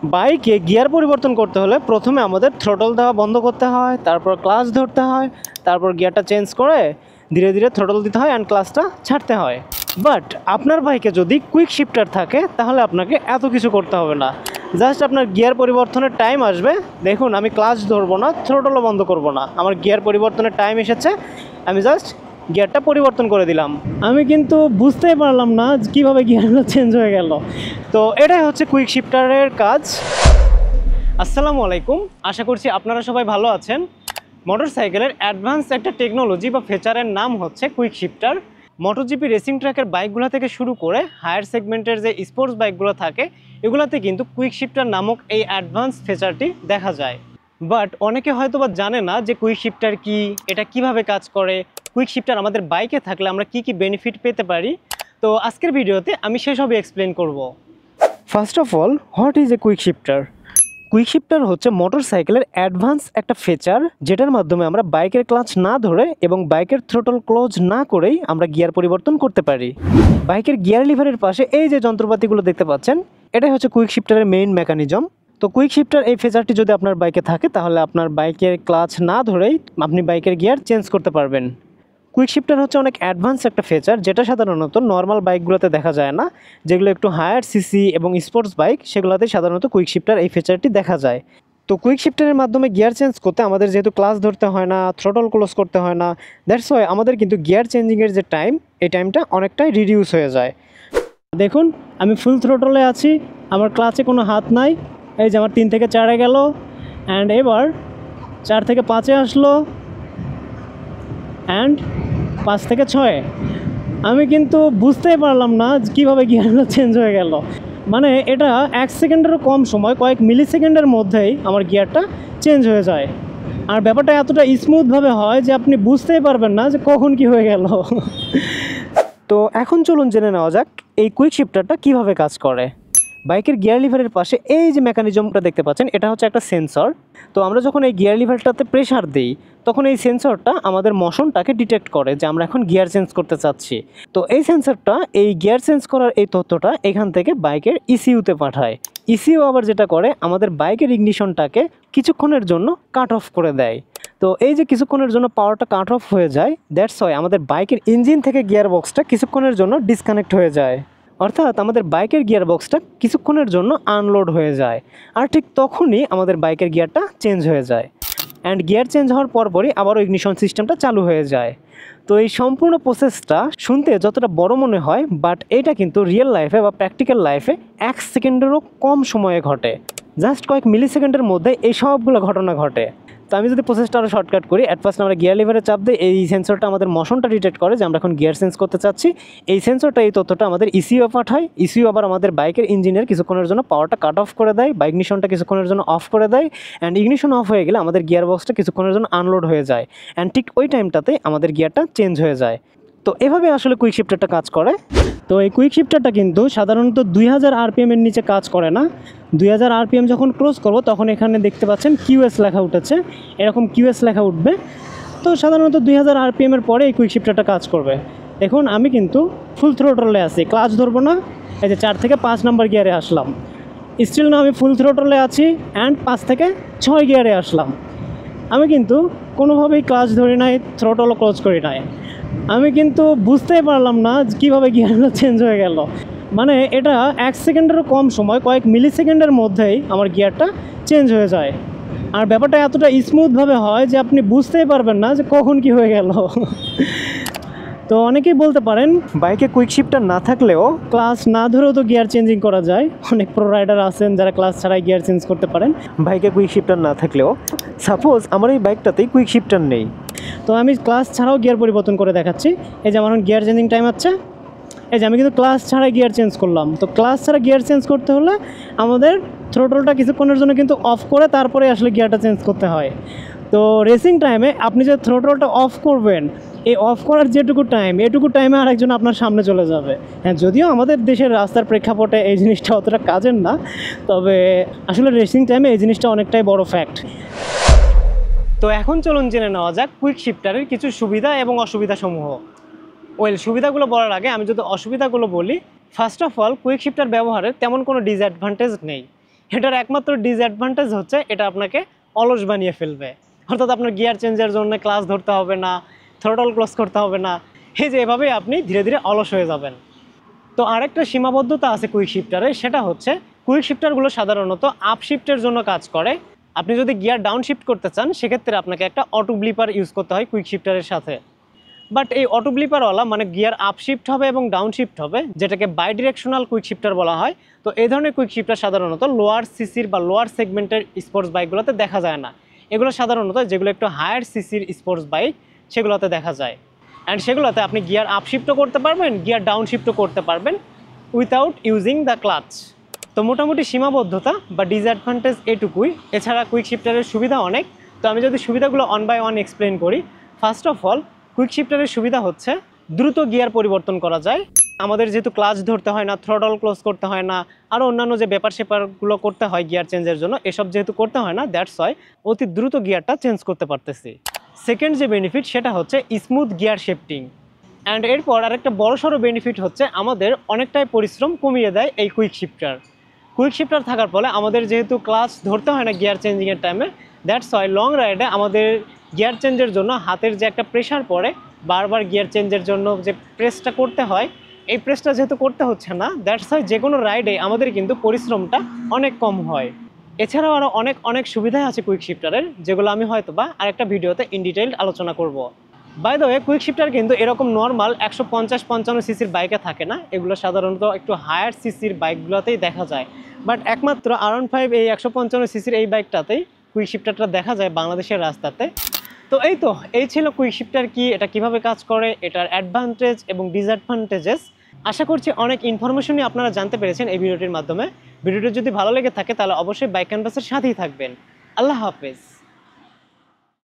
বাইকে গিয়ার পরিবর্তন করতে হলে প্রথমে আমাদের থ্রোটল দেওয়া বন্ধ করতে হয়, তারপর ক্লাচ ধরতে হয়, তারপর গিয়ারটা চেঞ্জ করে ধীরে ধীরে থ্রোটল দিতে হয় অ্যান্ড ক্লাচটা ছাড়তে হয়। বাট আপনার বাইকে যদি কুইক শিফটার থাকে তাহলে আপনাকে এত কিছু করতে হবে না। জাস্ট আপনার গিয়ার পরিবর্তনের টাইম আসবে, দেখুন আমি ক্লাচ ধরবো না, থ্রোটলও বন্ধ করবো না, আমার গিয়ার পরিবর্তনের টাইম এসেছে, আমি জাস্ট গিয়ারটা পরিবর্তন করে দিলাম। আমি কিন্তু বুঝতেই পারলাম না কীভাবে গিয়ারগুলো চেঞ্জ হয়ে গেল। তো এটাই হচ্ছে কুইক শিফটারের কাজ। আসসালামু আলাইকুম, আশা করছি আপনারা সবাই ভালো আছেন। মোটরসাইকেলের অ্যাডভান্স একটা টেকনোলজি বা ফিচারের নাম হচ্ছে কুইক শিফটার। মোটোজিপি রেসিং ট্র্যাকের বাইকগুলো থেকে শুরু করে হায়ার সেগমেন্টের যে স্পোর্টস বাইকগুলো থাকে এগুলোতে কিন্তু কুইক শিফটার নামক এই অ্যাডভান্স ফিচারটি দেখা যায়। বাট অনেকে হয়তো বা জানে না যে কুইক শিফটার কি, এটা কিভাবে কাজ করে, কুইক শিফটার আমাদের বাইকে থাকলে আমরা কি কি বেনিফিট পেতে পারি। তো আজকের ভিডিওতে আমি সেসবই এক্সপ্লেন করব। First of all, what is a quick shifter? Quick shifter হচ্ছে মোটরসাইকেলের অ্যাডভান্স একটা ফিচার, যেটার মাধ্যমে আমরা বাইকের ক্লাচ না ধরে এবং বাইকের থ্রোটল ক্লোজ না করেই আমরা গিয়ার পরিবর্তন করতে পারি। বাইকের গিয়ার লিভারের পাশে এই যে যন্ত্রপাতিগুলো দেখতে পাচ্ছেন, এটাই হচ্ছে কুইক শিফটারের মেইন মেকানিজম। তো কুইক শিফটার এই ফিচারটি যদি আপনার বাইকে থাকে তাহলে আপনার বাইকের ক্লাচ না ধরেই আপনি বাইকের গিয়ার চেঞ্জ করতে পারবেন। কুইক শিফটার হচ্ছে অনেক অ্যাডভান্স একটা ফিচার, যেটা সাধারণত নর্মাল বাইকগুলোতে দেখা যায় না। যেগুলো একটু হায়ার সিসি এবং স্পোর্টস বাইক সেগুলোতে সাধারণত কুইক শিফটার এই ফিচারটি দেখা যায়। তো কুইক শিফটারের মাধ্যমে গিয়ার চেঞ্জ করতে আমাদের যেহেতু ক্লাচ ধরতে হয় না, থ্রোটল ক্লোজ করতে হয় না, দ্যাটস ওয়াই আমাদের কিন্তু গিয়ার চেঞ্জিংয়ের যে টাইম, এই টাইমটা অনেকটাই রিডিউস হয়ে যায়। দেখুন আমি ফুল থ্রোটলে আছি, আমার ক্লাচে কোনো হাত নাই, এই যে আমার 3 থেকে 4-এ গেল অ্যান্ড এবার 4 থেকে 5-এ আসলো অ্যান্ড 5 থেকে 6-এ। আমি কিন্তু বুঝতেই পারলাম না কীভাবে গিয়ারগুলো চেঞ্জ হয়ে গেল। মানে এটা 1 সেকেন্ডেরও কম সময়, কয়েক মিলি সেকেন্ডের মধ্যেই আমার গিয়ারটা চেঞ্জ হয়ে যায়। আর ব্যাপারটা এতটা স্মুথভাবে হয় যে আপনি বুঝতেই পারবেন না যে কখন কি হয়ে গেল। তো এখন চলুন জেনে নেওয়া যাক এই কুইক শিফটারটা কীভাবে কাজ করে। বাইকের গিয়ার লিভারের পাশে এই যে মেকানিজমটা দেখতে পাচ্ছেন, এটা হচ্ছে একটা সেন্সর। তো আমরা যখন এই গিয়ার লিভারটাতে প্রেশার দিই তখন এই সেন্সরটা আমাদের মোশনটাকে ডিটেক্ট করে যে আমরা এখন গিয়ার চেঞ্জ করতে চাচ্ছি। তো এই সেন্সরটা এই গিয়ার চেঞ্জ করার এই তথ্যটা এখান থেকে বাইকের ইসিইউতে পাঠায়। ইসিইউ আবার যেটা করে আমাদের বাইকের ইগনিশনটাকে কিছুক্ষণের জন্য কাট অফ করে দেয়। তো এই যে কিছুক্ষণের জন্য পাওয়ারটা কাট অফ হয়ে যায়, দ্যাটস ওয়াই আমাদের বাইকের ইঞ্জিন থেকে গিয়ার বক্সটা কিছুক্ষণের জন্য ডিসকানেক্ট হয়ে যায়। অর্থাৎ আমাদের বাইকের গিয়ার বক্সটা কিছুক্ষণের জন্য আনলোড হয়ে যায়। আর ঠিক তখনই আমাদের বাইকের গিয়ারটা চেঞ্জ হয়ে যায় অ্যান্ড গিয়ার চেঞ্জ হওয়ার পরপরই আবারও ইগনিশন সিস্টেমটা চালু হয়ে যায়। তো এই সম্পূর্ণ প্রসেসটা শুনতে যতটা বড় মনে হয়, বাট এটা কিন্তু রিয়েল লাইফে বা প্র্যাকটিক্যাল লাইফে 1 সেকেন্ডেরও কম সময়ে ঘটে। জাস্ট কয়েক মিলি সেকেন্ডের মধ্যে এই সবগুলো ঘটনা ঘটে। তো আমি যদি প্রসেসটা আরও শর্টকাট করি, অ্যাট ফার্স্ট আমরা গিয়ার লিভারে চাপ দিই, এই সেন্সরটা আমাদের মোশনটা ডিটেক্ট করে যে আমরা এখন গিয়ার চেঞ্জ করতে চাচ্ছি। এই সেন্সরটা এই তথ্যটা আমাদের ইসিইউ পাঠায়, ইসিইউ আবার আমাদের বাইকের ইঞ্জিনের কিছুক্ষণের জন্য পাওয়ারটা কাট অফ করে দেয় বা ইগনিশনটা কিছুক্ষণের জন্য অফ করে দেয় অ্যান্ড ইগনিশন অফ হয়ে গেলে আমাদের গিয়ার বক্সটা কিছুক্ষণের জন্য আনলোড হয়ে যায় অ্যান্ড ঠিক ওই টাইমটাতে আমাদের গিয়ারটা চেঞ্জ হয়ে যায়। তো এভাবে আসলে কুইক শিফটারটা কাজ করে। তো এই কুইক শিফটারটা কিন্তু সাধারণত 2000 আরপিএমের নিচে কাজ করে না। 2000 আরপিএম যখন ক্রস করবো তখন এখানে দেখতে পাচ্ছেন কিউএস লেখা উঠেছে, এরকম কিউএস লেখা উঠবে। তো সাধারণত 2000 আরপিএমের পরে এই কুইক শিফটারটা কাজ করবে। দেখুন আমি কিন্তু ফুল থ্রোটলে আছি, ক্লাচ ধরবো না, এই যে 4 থেকে 5 নাম্বার গিয়ারে আসলাম। স্টিল না আমি ফুল থ্রোটলে আছি অ্যান্ড 5 থেকে 6 গিয়ারে আসলাম। আমি কিন্তু কোনোভাবেই ক্লাচ ধরি নাই, থ্রোটলও ক্লোজ করি নাই। আমি কিন্তু বুঝতেই পারলাম না কীভাবে গিয়ারগুলো চেঞ্জ হয়ে গেল। মানে এটা 1 সেকেন্ডেরও কম সময়, কয়েক মিলি সেকেন্ডের মধ্যেই আমার গিয়ারটা চেঞ্জ হয়ে যায়। আর ব্যাপারটা এতটা স্মুথভাবে হয় যে আপনি বুঝতেই পারবেন না যে কখন কি হয়ে গেল। তো অনেকেই বলতে পারেন বাইকে কুইক শিফটার না থাকলেও ক্লাচ না ধরেও তো গিয়ার চেঞ্জিং করা যায়। অনেক প্রো রাইডার আছেন যারা ক্লাচ ছাড়াই গিয়ার চেঞ্জ করতে পারেন বাইকে কুইক শিফটার না থাকলেও। সাপোজ আমার এই বাইকটাতেই কুইক শিফটার নেই, তো আমি ক্লাচ ছাড়াও গিয়ার পরিবর্তন করে দেখাচ্ছি। এই যে আমার এখন গিয়ার চেঞ্জিং টাইম আছে, এই যে আমি কিন্তু ক্লাচ ছাড়াই গিয়ার চেঞ্জ করলাম। তো ক্লাচ ছাড়া গিয়ার চেঞ্জ করতে হলে আমাদের থ্রোটলটা কিছুক্ষণের জন্য কিন্তু অফ করে তারপরে আসলে গিয়ারটা চেঞ্জ করতে হয়। তো রেসিং টাইমে আপনি যে থ্রোটলটা অফ করবেন, এই অফ করার যেটুকু টাইম, এটুকু টাইমে আরেকজন আপনার সামনে চলে যাবে। হ্যাঁ, যদিও আমাদের দেশের রাস্তার প্রেক্ষাপটে এই জিনিসটা অতটা কাজের না, তবে আসলে রেসিং টাইমে এই জিনিসটা অনেকটাই বড় ফ্যাক্ট। তো এখন চলুন জেনে নেওয়া যাক কুইক শিফটারের কিছু সুবিধা এবং অসুবিধাসমূহ। সুবিধাগুলো বলার আগে আমি যদি অসুবিধাগুলো বলি, first of all quick shifter ব্যবহারের তেমন কোনো ডিসঅ্যাডভান্টেজ নেই। এটার একমাত্র ডিসঅ্যাডভান্টেজ হচ্ছে এটা আপনাকে অলস বানিয়ে ফেলবে, অর্থাৎ আপনার গিয়ার চেঞ্জের জন্য ক্লাস ধরতে হবে না, থ্রটল ক্লোজ করতে হবে না, এই যে এভাবেই আপনি ধীরে ধীরে অলস হয়ে যাবেন। তো আরেকটা সীমাবদ্ধতা আছে কুইক শিফটারে, সেটা হচ্ছে কুইক শিফটারগুলো সাধারণত আপ শিফটের জন্য কাজ করে। আপনি যদি গিয়ার ডাউন শিফট করতে চান সেক্ষেত্রে আপনাকে একটা অটো ব্লিপার ইউজ করতে হয় কুইক শিফটারের সাথে। বাট এই অটো ব্লিপারওয়ালা মানে গিয়ার আপ শিফট হবে এবং ডাউন শিফট হবে, যেটাকে বাই ডিরেকশনাল কুইক শিফটার বলা হয়। তো এই ধরনের কুইক শিফটার সাধারণত লোয়ার সিসির বা লোয়ার সেগমেন্টের স্পোর্টস বাইকগুলোতে দেখা যায় না। এগুলো সাধারণত যেগুলো একটু হায়ার সিসির স্পোর্টস বাইক সেগুলোতে দেখা যায়। অ্যান্ড সেগুলোতে আপনি গিয়ার আপ শিফটও করতে পারবেন, গিয়ার ডাউন শিফটও করতে পারবেন উইথাউট ইউজিং দ্য ক্লাচ। তো মোটামুটি সীমাবদ্ধতা বা ডিসঅ্যাডভান্টেজ এটুকুই, এছাড়া কুইক শিফটারের সুবিধা অনেক। তো আমি যদি সুবিধাগুলো অন বাই ওয়ান এক্সপ্লেন করি, ফার্স্ট অফ অল কুইক শিফটারের সুবিধা হচ্ছে দ্রুত গিয়ার পরিবর্তন করা যায়। আমাদের যেহেতু ক্লাচ ধরতে হয় না, থ্রটল ক্লোজ করতে হয় না, আরও অন্যান্য যে ব্যাপার স্যাপারগুলো করতে হয় গিয়ার চেঞ্জের জন্য, এসব যেহেতু করতে হয় না, দ্যাটস ওয়াই অতি দ্রুত গিয়ারটা চেঞ্জ করতে পারতেছি। সেকেন্ড যে বেনিফিট সেটা হচ্ছে স্মুথ গিয়ার শিফটিং। অ্যান্ড এরপর আরেকটা বড়সড় বেনিফিট হচ্ছে আমাদের অনেকটাই পরিশ্রম কমিয়ে দেয় এই কুইক শিফটার। কুইক শিফটার থাকার ফলে আমাদের যেহেতু ক্লাচ ধরতে হয় না গিয়ার চেঞ্জিংয়ের টাইমে, দ্যাটস ওয়াই লং রাইডে আমাদের গিয়ার চেঞ্জের জন্য হাতের যে একটা প্রেশার পড়ে, বারবার গিয়ার চেঞ্জের জন্য যে প্রেসটা করতে হয়, এই প্রেসটা যেহেতু করতে হচ্ছে না, দ্যাটস ওয়াই যে কোনো রাইডে আমাদের কিন্তু পরিশ্রমটা অনেক কম হয়। এছাড়াও আরও অনেক সুবিধাই আছে কুইক শিফটারের, যেগুলো আমি হয়তোবা আরেকটা ভিডিওতে ইন ডিটেইলড আলোচনা করব। By the way, quick shifter কিন্তু এরকম নর্মাল 150-55 সিসির বাইকে থাকে না, এগুলো সাধারণত একটু হায়ার সিসির বাইকগুলোতেই দেখা যায়। বাট একমাত্র R15 এই 155 সিসির এই বাইকটাতেই কুইক শিফটারটা দেখা যায় বাংলাদেশের রাস্তাতে। তো এই ছিল কুইক শিফটার কি, এটা কিভাবে কাজ করে, এটার অ্যাডভান্টেজ এবং ডিসঅ্যাডভান্টেজেস। আশা করছি অনেক ইনফরমেশনই আপনারা জানতে পেরেছেন এই ভিডিওটির মাধ্যমে। ভিডিওটি যদি ভালো লেগে থাকে তাহলে অবশ্যই বাইক ক্যানভাসের সাথেই থাকবেন। আল্লাহ হাফেজ।